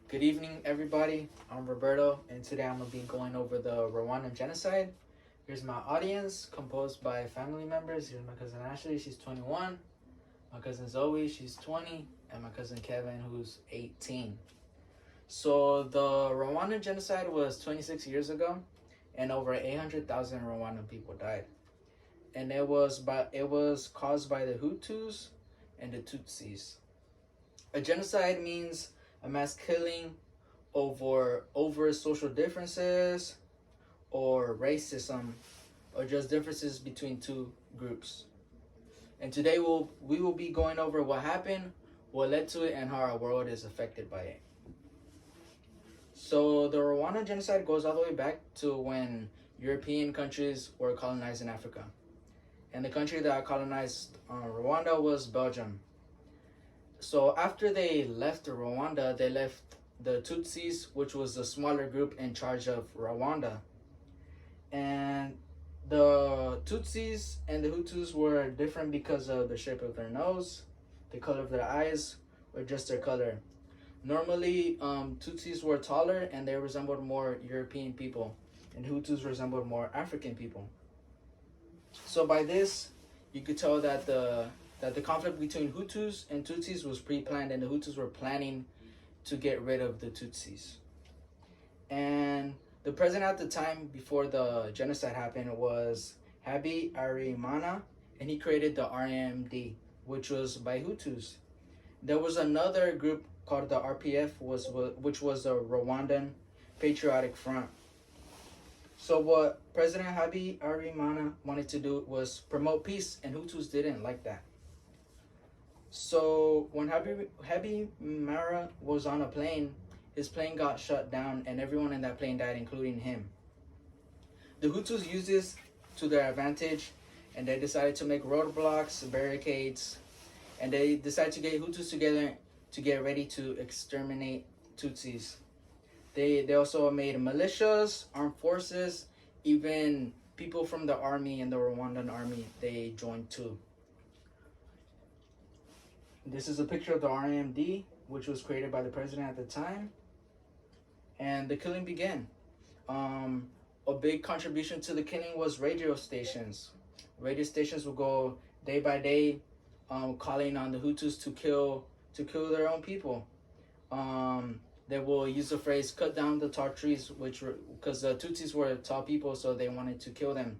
Good evening, everybody. I'm Roberto, and today I'm going to be going over the Rwandan genocide. Here's my audience, composed by family members. Here's my cousin Ashley, she's 21. My cousin Zoe, she's 20. And my cousin Kevin, who's 18. So, the Rwandan genocide was 26 years ago, and over 800,000 Rwandan people died. And it was caused by the Hutus and the Tutsis. A genocide means a mass killing over social differences or racism or just differences between two groups. And today we will be going over what happened, what led to it, and how our world is affected by it. So the Rwandan genocide goes all the way back to when European countries were colonized in Africa. And the country that colonized Rwanda was Belgium. So after they left Rwanda, they left the Tutsis, which was the smaller group in charge of Rwanda. And the Tutsis and the Hutus were different because of the shape of their nose, the color of their eyes, or just their color. Normally, Tutsis were taller and they resembled more European people, and Hutus resembled more African people. So by this, you could tell that the conflict between Hutus and Tutsis was pre-planned, and the Hutus were planning to get rid of the Tutsis. And the president at the time before the genocide happened was Habyarimana, and he created the RMD, which was by Hutus. There was another group called the RPF, which was the Rwandan Patriotic Front. So what President Habyarimana wanted to do was promote peace, and Hutus didn't like that. So when Habyarimana was on a plane, his plane got shut down and everyone in that plane died, including him. The Hutus used this to their advantage, and they decided to make roadblocks, barricades, and they decided to get Hutus together to get ready to exterminate Tutsis. They also made militias, armed forces, even people from the army and the Rwandan army, they joined too. This is a picture of the RMD, which was created by the president at the time. And the killing began. A big contribution to the killing was radio stations. Radio stations would go day by day, calling on the Hutus to kill their own people. They will use the phrase "cut down the tall trees," because the Tutsis were tall people, so they wanted to kill them.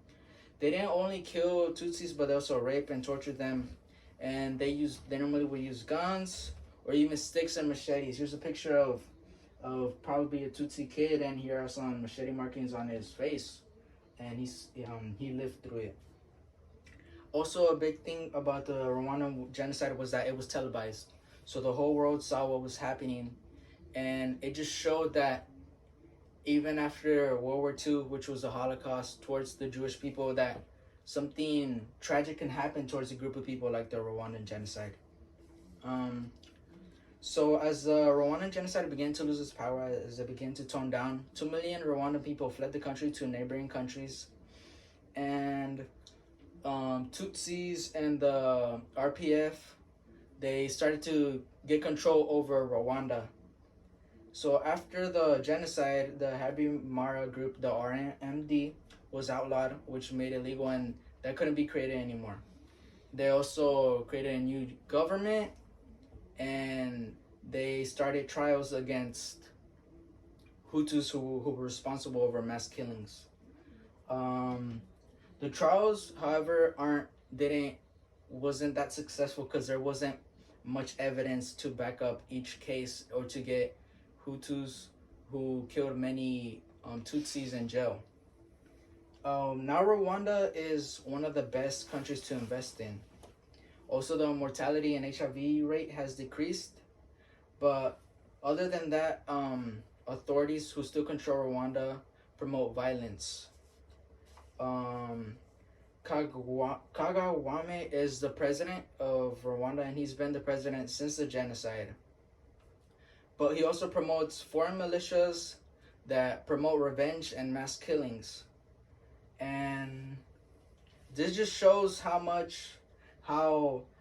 They didn't only kill Tutsis, but they also rape and torture them. And they normally would use guns or even sticks and machetes. Here's a picture of probably a Tutsi kid, and here are some machete markings on his face, and he lived through it. Also, a big thing about the Rwandan genocide was that it was televised, so the whole world saw what was happening, and it just showed that even after World War II, which was the Holocaust towards the Jewish people, that something tragic can happen towards a group of people like the Rwandan genocide. So as the Rwandan genocide began to lose its power, as it began to tone down, 2 million Rwandan people fled the country to neighboring countries. And Tutsis and the RPF, they started to get control over Rwanda. So after the genocide, the Habyarimana group, the RMD, was outlawed, which made it legal, and that couldn't be created anymore. They also created a new government, and they started trials against Hutus who were responsible over mass killings. The trials, however, wasn't that successful because there wasn't much evidence to back up each case or to get Hutus who killed many Tutsis in jail. Now Rwanda is one of the best countries to invest in. Also, the mortality and HIV rate has decreased. But other than that, authorities who still control Rwanda promote violence. Kagame is the president of Rwanda, and he's been the president since the genocide. But he also promotes foreign militias that promote revenge and mass killings. And this just shows how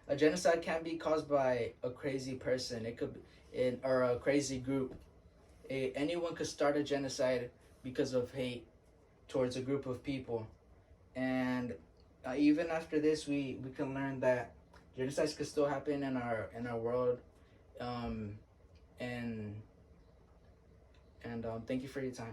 a genocide can be caused by a crazy person. It could be or a crazy group. anyone could start a genocide because of hate towards a group of people. And even after this, we can learn that genocides could still happen in our world. Um, and thank you for your time.